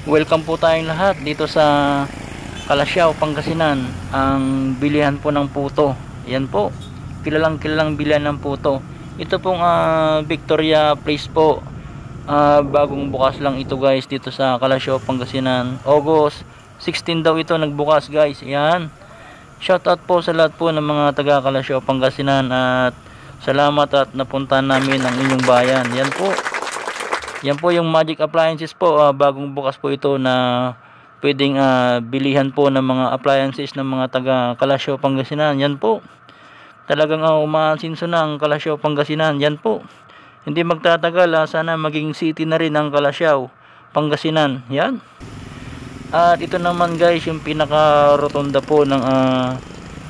Welcome po tayong lahat dito sa Calasiao, Pangasinan. Ang bilihan po ng puto. Yan po, kilalang bilihan ng puto. Ito pong Victoria Place po. Bagong bukas lang ito guys dito sa Calasiao, Pangasinan. August 16 daw ito nagbukas guys. Yan. Shoutout po sa lahat po ng mga taga Calasiao, Pangasinan, at salamat at napuntahan namin ang inyong bayan. Yan po. Yan po yung Magic Appliances po. Bagong bukas po ito na pwedeng bilihan po ng mga appliances ng mga taga Calasiao, Pangasinan. Yan po. Talagang umasinso na ang Calasiao, Pangasinan. Yan po. Hindi magtatagal. Sana maging city na rin ang Calasiao, Pangasinan. Yan. At ito naman guys yung pinaka-rotonda po ng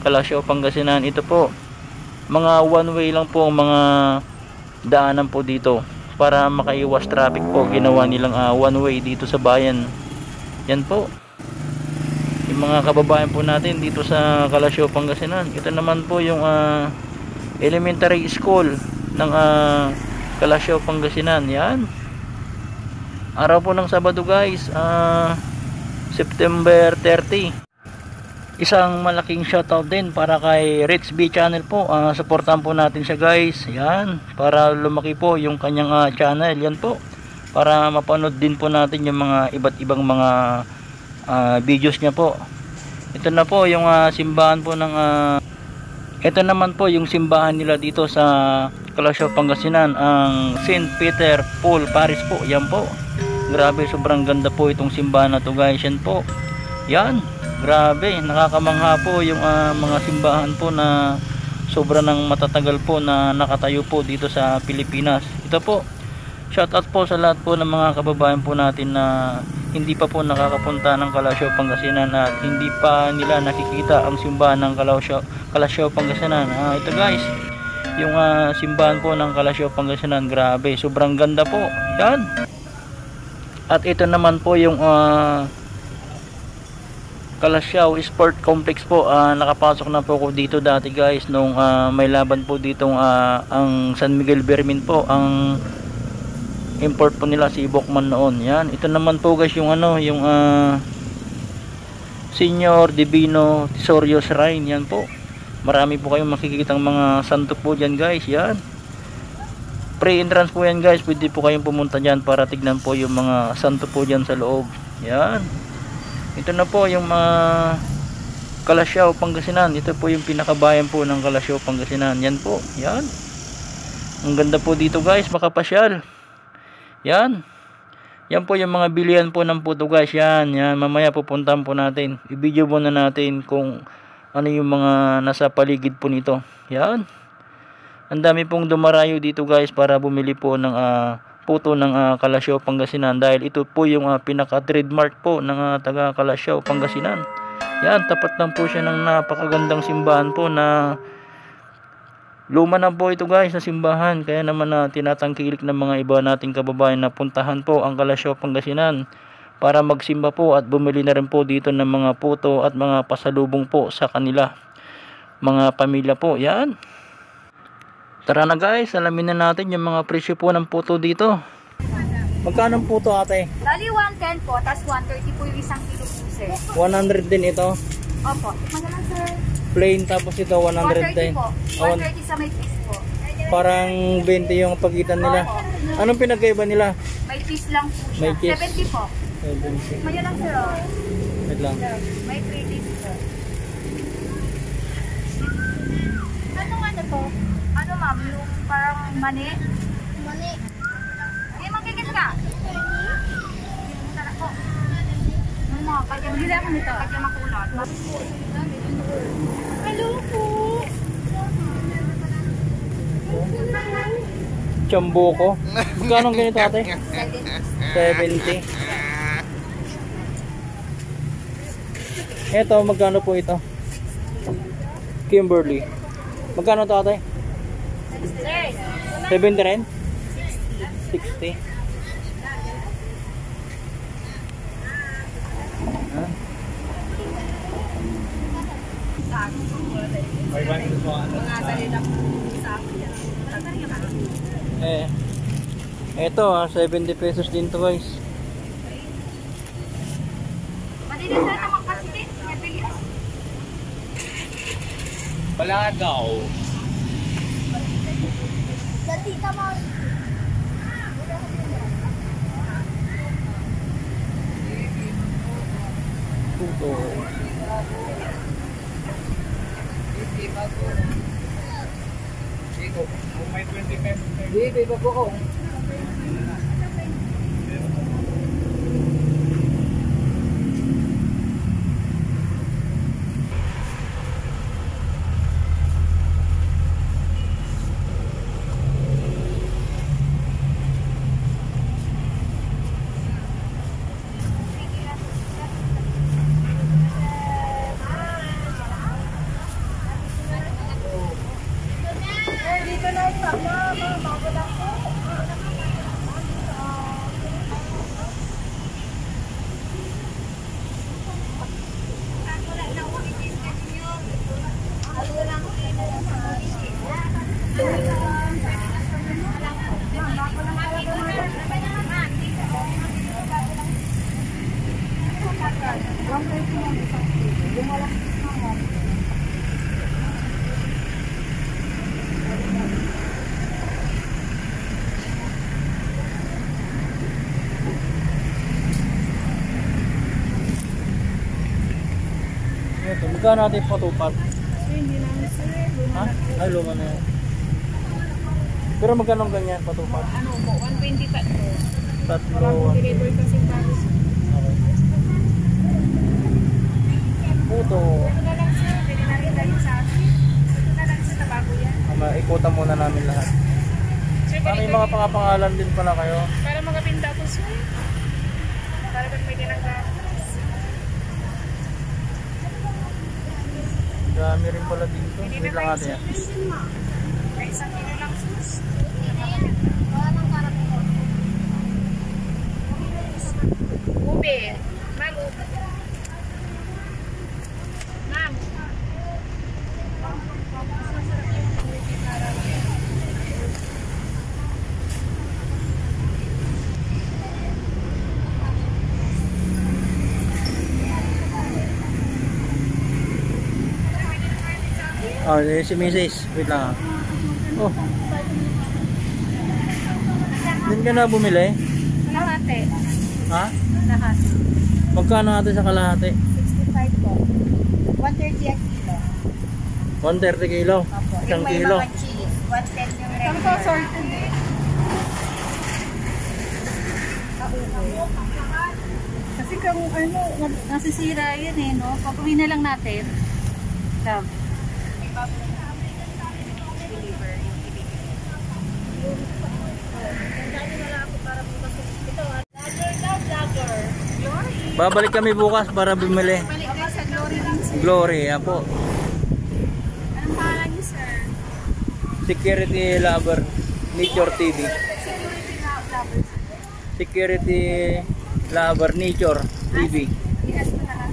Calasiao, Pangasinan. Ito po. Mga one way lang po mga daanan po dito. Para makaiwas traffic po, ginawa nilang one way dito sa bayan. Yan po yung mga kababayan po natin dito sa Calasiao, Pangasinan. Ito naman po yung elementary school ng Calasiao, Pangasinan. Yan, araw po ng Sabado guys, September 30. Isang malaking shoutout din para kay Rich B Channel po. Supportan po natin siya guys. Yan, para lumaki po yung kanyang channel. Yan po, para mapanood din po natin yung mga iba't ibang mga videos niya po. Ito na po yung simbahan po ng ito naman po yung simbahan nila dito sa Calasiao, Pangasinan, ang St. Peter Paul Parish po. Yan po, grabe, sobrang ganda po itong simbahan na to guys. Yan po, yan, grabe, nakakamangha po yung mga simbahan po na sobra ng matatagal po na nakatayo po dito sa Pilipinas. Ito po, shoutout po sa lahat po ng mga kababayan po natin na hindi pa po nakakapunta ng Calasiao, Pangasinan at hindi pa nila nakikita ang simbahan ng Calasiao, Pangasinan. Ito guys, yung simbahan po ng Calasiao, Pangasinan, grabe, sobrang ganda po. Yan. At ito naman po yung Calasiao Sport Complex po. Nakapasok na po ako dito dati guys nung may laban po ditong ang San Miguel Vermin po, ang import po nila si Bokman noon. Yan, ito naman po guys yung yung Senior Divino Tesorio Shrine. Yan po, marami po kayong makikitang mga santo po dyan guys. Yan, free entrance po yan guys, pwede po kayong pumunta dyan para tignan po yung mga santo po dyan sa loob. Yan, ito na po yung Calasiao, Pangasinan. Ito po yung pinakabayan po ng Calasiao, Pangasinan. Yan po, yan, ang ganda po dito guys, makapasyal. Yan, yan po yung mga bilihan po ng puto guys. Yan, yan, mamaya pupuntahan po natin, i-video muna natin kung ano yung mga nasa paligid po nito. Yan, ang dami pong dumarayo dito guys para bumili po ng puto ng Calasiao, Pangasinan, dahil ito po yung pinaka-trademark po ng taga Calasiao, Pangasinan. Yan, tapat lang po siya ng napakagandang simbahan po na luma na po ito guys na simbahan. Kaya naman tinatangkilik ng mga iba nating kababayan na puntahan po ang Calasiao, Pangasinan para magsimba po at bumili na rin po dito ng mga puto at mga pasalubong po sa kanila mga pamilya po. Yan, tara na guys, alamin na natin yung mga presyo po ng puto dito. Magkano ang puto ate? Dali 110 po, tas 130 po yung isang kilo po sir. 100 din ito? Opo, tikman na lang sir. Plain, tapos ito 100 din? 130 po, 130 sa may cheese po. Parang 20 yung pagitan nila. Opo. Anong pinagkaiba nila? May cheese lang po siya. May cheese. 70 po. 70. Tikman nyo lang sir. Oh. Wait lang. May 3 cheese po. Ano to? Ano ma'am? Yung parang mani? Mani. Eh, magkikit ka? Sarap po. Ano mo? Hindi ako nito. Kaya makulot. Hello po. Chambuko. Magkano ganito ate? 70. Ito, magkano po ito? Kimberly. Magkano ito ate? 70 rin? 60. Ito 70 pesos din to guys. Adi na sa tamang pasiti. Nabilis. Balagaw. Dati tamang. Puto. Kung may 20 pesos. Hindi, iba po ko. Dito na isa na. Bago lang po. Ito, magkano natin patupat? Hindi namin sir. Ha? Ay, luma na yan. Pero magkano ganyan patupat? Ano po, 120 tatlo. Tatlo. Parang deliver kasi bago. Okay. Puto. Ito na lang sir, pwede na rin dahil sa akin. Ito na lang sa tabago yan. Ikutan muna namin lahat. Sir, May mga pangapangalan din pala kayo. para magapinda ko sir. Para ba't may ginagawas. Dami rin pala dito. Hindi Wait na lang kayo natin yan. sir. May isang kilo lang sus. Ube. Ma'am, ube. Ma'am. Oh, si Mrs. Wait lang. Oh. Din ka na bumili? Kalahati. Ha? Lahat. Magkano natin sa kalahati? 65 po. 130 ang kilo. 130 kilo. Opo. Isang kilo. cheese. 110 yung regular. Ito sorted eh. Kasi kung ano, nasisira yun eh, no? Pag-uwi na lang natin. Love. Deliver yung Babalik kami bukas para bumili. balik kayo sa Glory din sir. Glory, yan po. Anong pangalan niyo sir? Security Lover Nature TV. Security lovers. Security Lover Nature TV. Ikas mo na lang.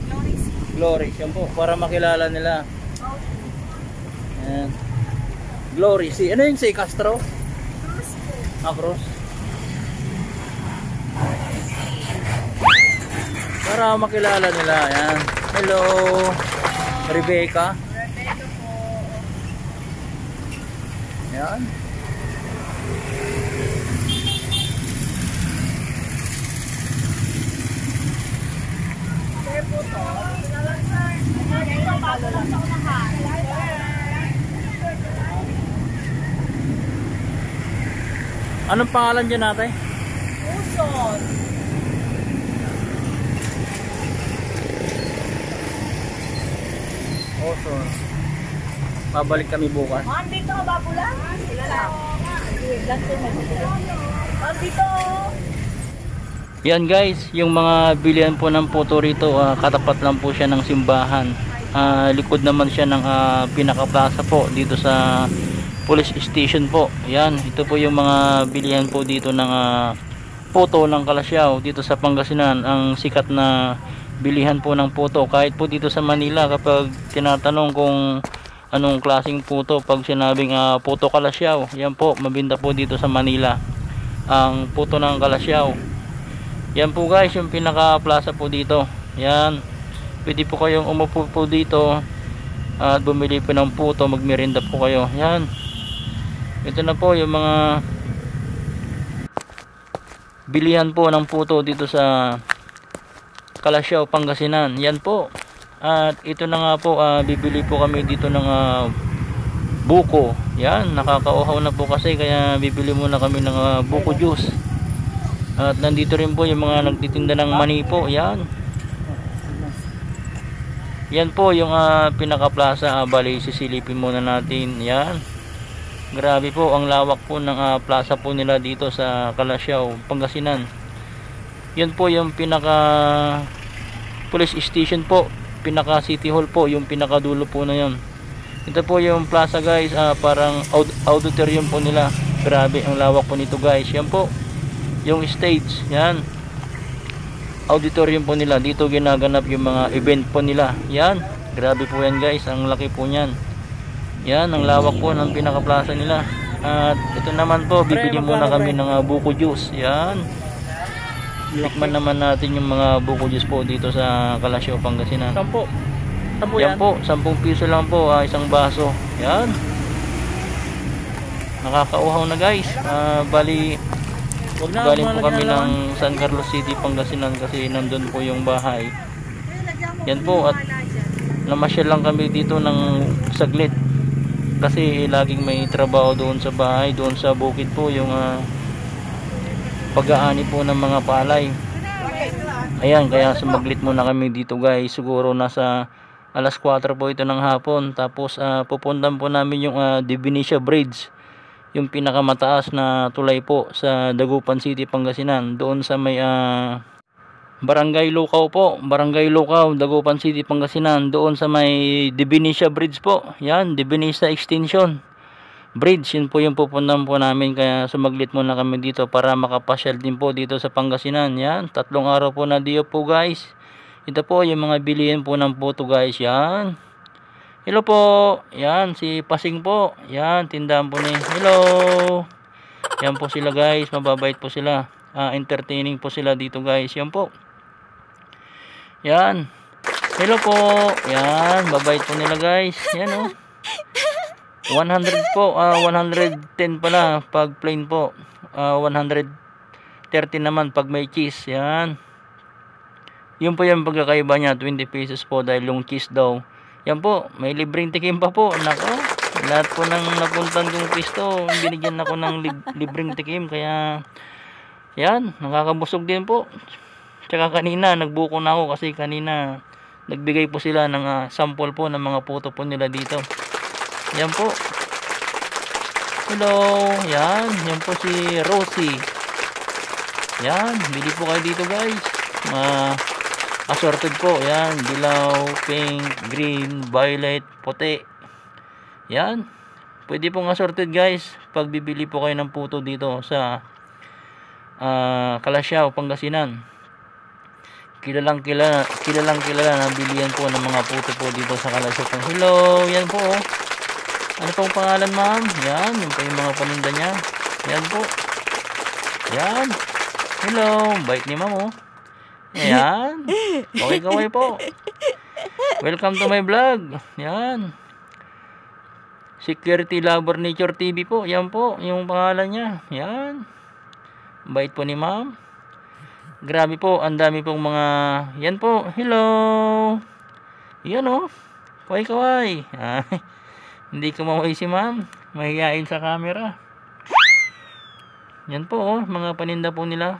Glory sir. Glory, yan po. Para makilala nila. Yan. Glory, si ano yung si Castro? Cruz po. Across. Para makilala nila. Yan. Hello, Rebecca. Rebecca po. Yan. Sir po to. Ito, bago lang sa unahan. Anong pangalan dyan natin? Uson. Oso. Babalik kami bukas. Ma'am, dito ka ba pula? Sila lang. Ma'am, dito. Yan guys, yung mga bilihan po ng puto rito, katapat lang po siya ng simbahan. Likod naman siya ng pinaka-plaza po dito sa police station po. Yan, ito po yung mga bilihan po dito ng puto ng Kalasyaw dito sa Pangasinan. Ang sikat na bilihan po ng puto kahit po dito sa Manila. Kapag tinatanong kung anong klaseng puto, pag sinabing puto Kalasyaw, yan po, mabinta po dito sa Manila ang puto ng Kalasyaw. Yan po guys, yung pinaka plaza po dito. Yan. Pwede po kayong umupo po dito at bumili po ng puto, magmerienda po kayo. Yan. Ito na po yung mga bilihan po ng puto dito sa Calasiao, Pangasinan. Yan po. At ito na nga po, bibili po kami dito ng buko. Yan, nakakauhaw na po kasi, kaya bibili muna kami ng buko juice. At nandito rin po yung mga nagtitinda ng mani po. Yan. Yan po yung pinaka plaza. Bali sisilipin muna natin. Yan. Grabe po ang lawak po ng plaza po nila dito sa Calasiao, Pangasinan. Yan po yung pinaka police station po, pinaka city hall po, yung pinaka dulo po na yon. Ito po yung plaza guys, parang auditorium po nila. Grabe ang lawak po nito guys. Yan po yung stage, yan auditorium po nila. Dito ginaganap yung mga event po nila. Yan, grabe po yan guys, ang laki po niyan. Yan, ang lawak po ng pinaka plaza nila. At ito naman po, bibili muna kami ng buko juice. Yan, tikman naman natin yung mga buko juice po dito sa Calasiao, Pangasinan. Yan po, 10 piso lang po, isang baso. Yan, nakakauhaw na guys. Bali galing po kami ng San Carlos City, Pangasinan, kasi nandun po yung bahay. Yan po, at namasyal lang kami dito ng saglit kasi laging may trabaho doon sa bahay, doon sa bukid po, yung pag-aani po ng mga palay. Ayan, kaya sumaglit muna kami dito guys. Siguro nasa alas 4 po ito ng hapon. Tapos pupuntan po namin yung Divinisha Bridge, yung pinakamataas na tulay po sa Dagupan City, Pangasinan. Doon sa may Barangay Lucao po, Barangay Lucao, Dagupan City, Pangasinan. Doon sa may Divinisha Bridge po. Yan, Divinisha Extension Bridge, yun po yung pupuntan po namin. Kaya sumaglit muna kami dito para makapasyal din po dito sa Pangasinan. Yan, 3 araw po na diyo po guys. Ito po yung mga bilihin po ng puto guys. Yan, hello po. Yan, si Pasing po. Yan, tindahan po ni. Hello. Yan po sila guys, mababait po sila. Entertaining po sila dito guys. Yan po. Yan, hello po. Yan, babait po nila guys. Yan oh, 100 po, 110 pala pag plain po, 130 naman pag may cheese. Yan, yun po yung pagkakaiba niya, 20 pesos po dahil yung cheese daw. Yan po, may libreng tikim pa po. Nako, lahat po ng napuntan kong pisto, binigyan ako ng libreng tikim. Kaya yan, nakakabusog din po. Tsaka kanina nagbuko na ako kasi kanina nagbigay po sila ng sample po ng mga puto po nila dito. Yan po. Hello. Yan, yan po si Rosie. Yan, bili po kayo dito guys. Assorted po. Yan, dilaw, pink, green, violet, puti. Yan, pwede pong assorted guys pag bibili po kayo ng puto dito sa Calasiao, Pangasinan. Kilalang kilala na bilihan po ng mga puto po dito sa Calasiao. Hello, yan po oh. Ano pong pangalan ma'am? Yan, yun po yung mga paninda niya. Yan po. Yan. Hello, bait ni ma'am oh. Yan. Okay, kaway po. Welcome to my vlog. Yan, Security Lover Nature TV po. Yan po yung pangalan niya. Yan, bait po ni ma'am. Grabe po, ang dami pong mga. Yan po, hello. Yan oh, kaway. Hindi ko maway si ma'am, mahihain sa camera. Yan po oh, mga paninda po nila,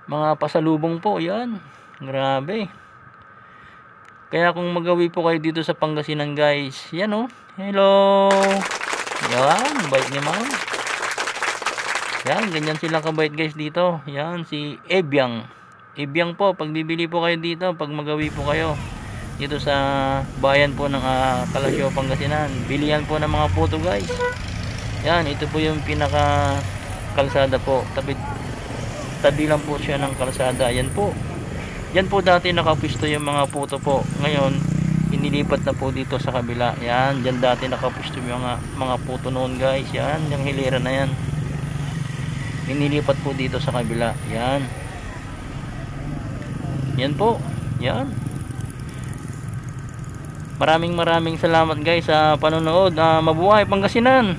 mga pasalubong po. Yan, grabe. Kaya kung magawi po kayo dito sa Pangasinan guys, yan oh, hello. Yan, bait ni ma'am. Yan, ganyan sila kabait guys dito. Yan, si Ebyang po, pag bibili po kayo dito, pag magawi po kayo dito sa bayan po ng Calasiao, Pangasinan, bilihan po ng mga puto guys. Yan, ito po yung pinaka kalsada po, tabi lang po siya ng kalsada. Yan po, yan po dati nakapisto yung mga puto po. Ngayon inilipat na po dito sa kabila. Yan, dyan dati nakapisto yung mga puto noon guys. Yan, yung hilera na yan inilipat po dito sa kabila. Yan, Yan po. Yan. Maraming salamat guys sa panonood. Mabuhay Pangasinan.